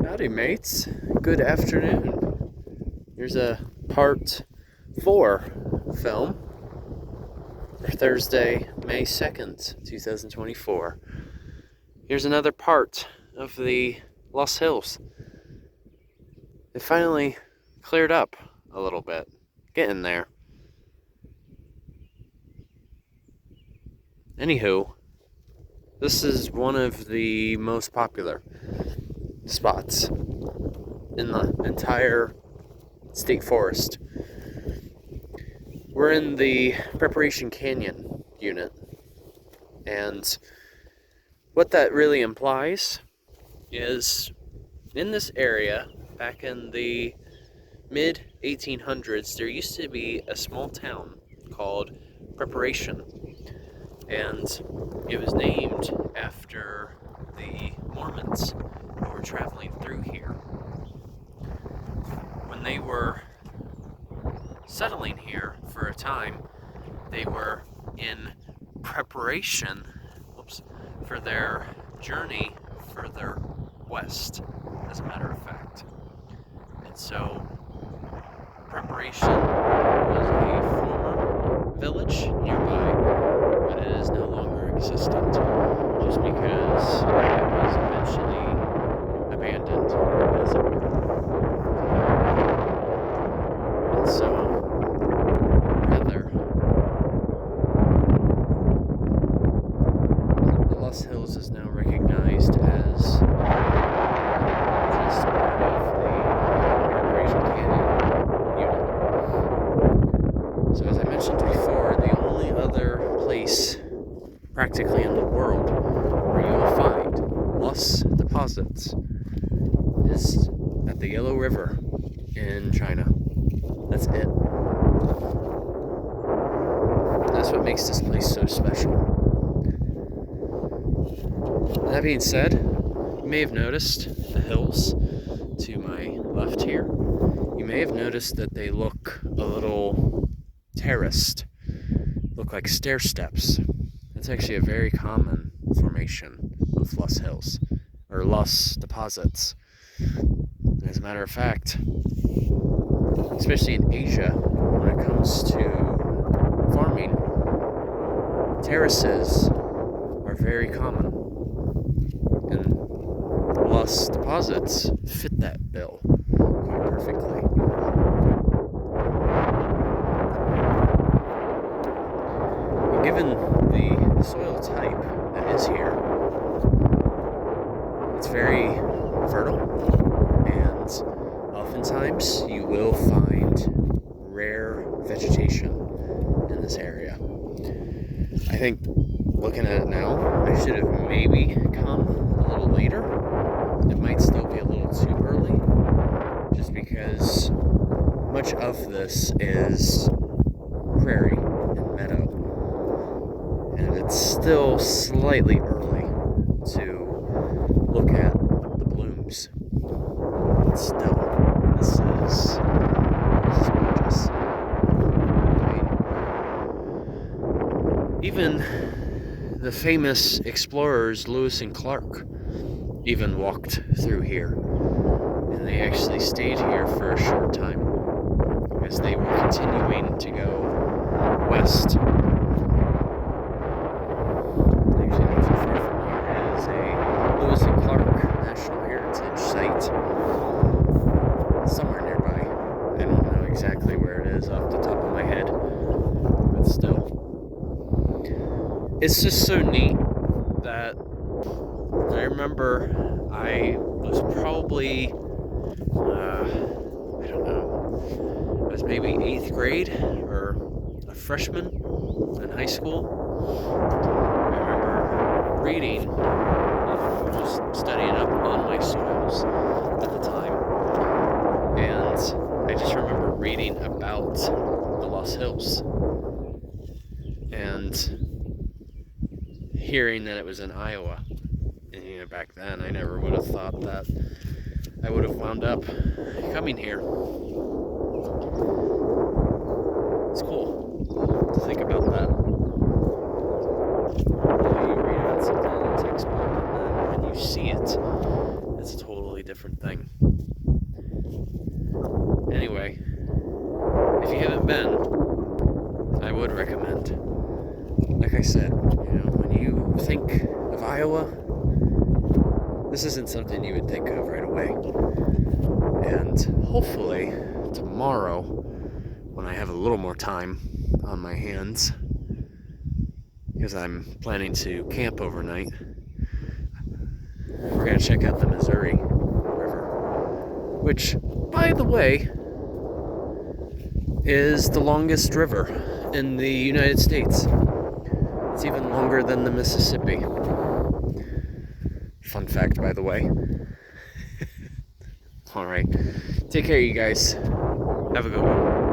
Howdy, mates. Good afternoon. Here's a part 4 film for Thursday, May 2nd, 2024. Here's another part of the Loess Hills. It finally cleared up a little bit. Getting there. Anywho, this is one of the most popular spots in the entire state forest. We're in the Preparation Canyon unit, and what that really implies is in this area, back in the mid 1800s, there used to be a small town called Preparation, and it was named after the Mormons who were traveling through here. When they were settling here for a time, they were in preparation for their journey further west, as a matter of fact. And so Preparation was a former village nearby, but it is no longer existent, just because it was eventually abandoned, as it were. And so, rather, the Loess Hills is now recognized as the largest part of the Preparation Canyon unit. So as I mentioned before, the only other place practically in the world where you will find loess deposits is at the Yellow River in China. That's it. That's what makes this place so special. That being said, you may have noticed the hills to my left here. You may have noticed that they look a little terraced, look like stair steps. That's actually a very common formation of Loess Hills, or loess deposits. As a matter of fact, especially in Asia, when it comes to farming, terraces are very common, and loess deposits fit that bill quite perfectly. And given the soil type that is here, it's very fertile, and oftentimes you will find rare vegetation in this area. I think looking at it now, I should have maybe come a little later. It might still be a little too early, just because much of this is prairie and meadow, and it's still slightly early to look at the blooms. But still, this is gorgeous. I mean, even the famous explorers Lewis and Clark even walked through here, and they actually stayed here for a short time as they were continuing to go west. Actually, not too far from here is a Lewis and Clark National Heritage Site somewhere nearby. I don't know exactly where it is off the top of my head, but still. It's just so neat that I remember I was probably, I don't know, I was maybe 8th grade or a freshman in high school. I remember reading, just studying up on my soils at the time, and I just remember reading about the Loess Hills and hearing that it was in Iowa. And back then I never would have thought that I would have wound up coming here. It's cool to think about that. You read about something in a textbook, and then when you see it, it's a totally different thing. Anyway, if you haven't been, I would recommend. Like I said, when you think of Iowa, this isn't something you would think of right away. And hopefully tomorrow, when I have a little more time on my hands, because I'm planning to camp overnight, we're going to check out the Missouri River, which, by the way, is the longest river in the United States. It's even longer than the Mississippi. Fun fact, by the way. Alright, take care, you guys. Have a good one.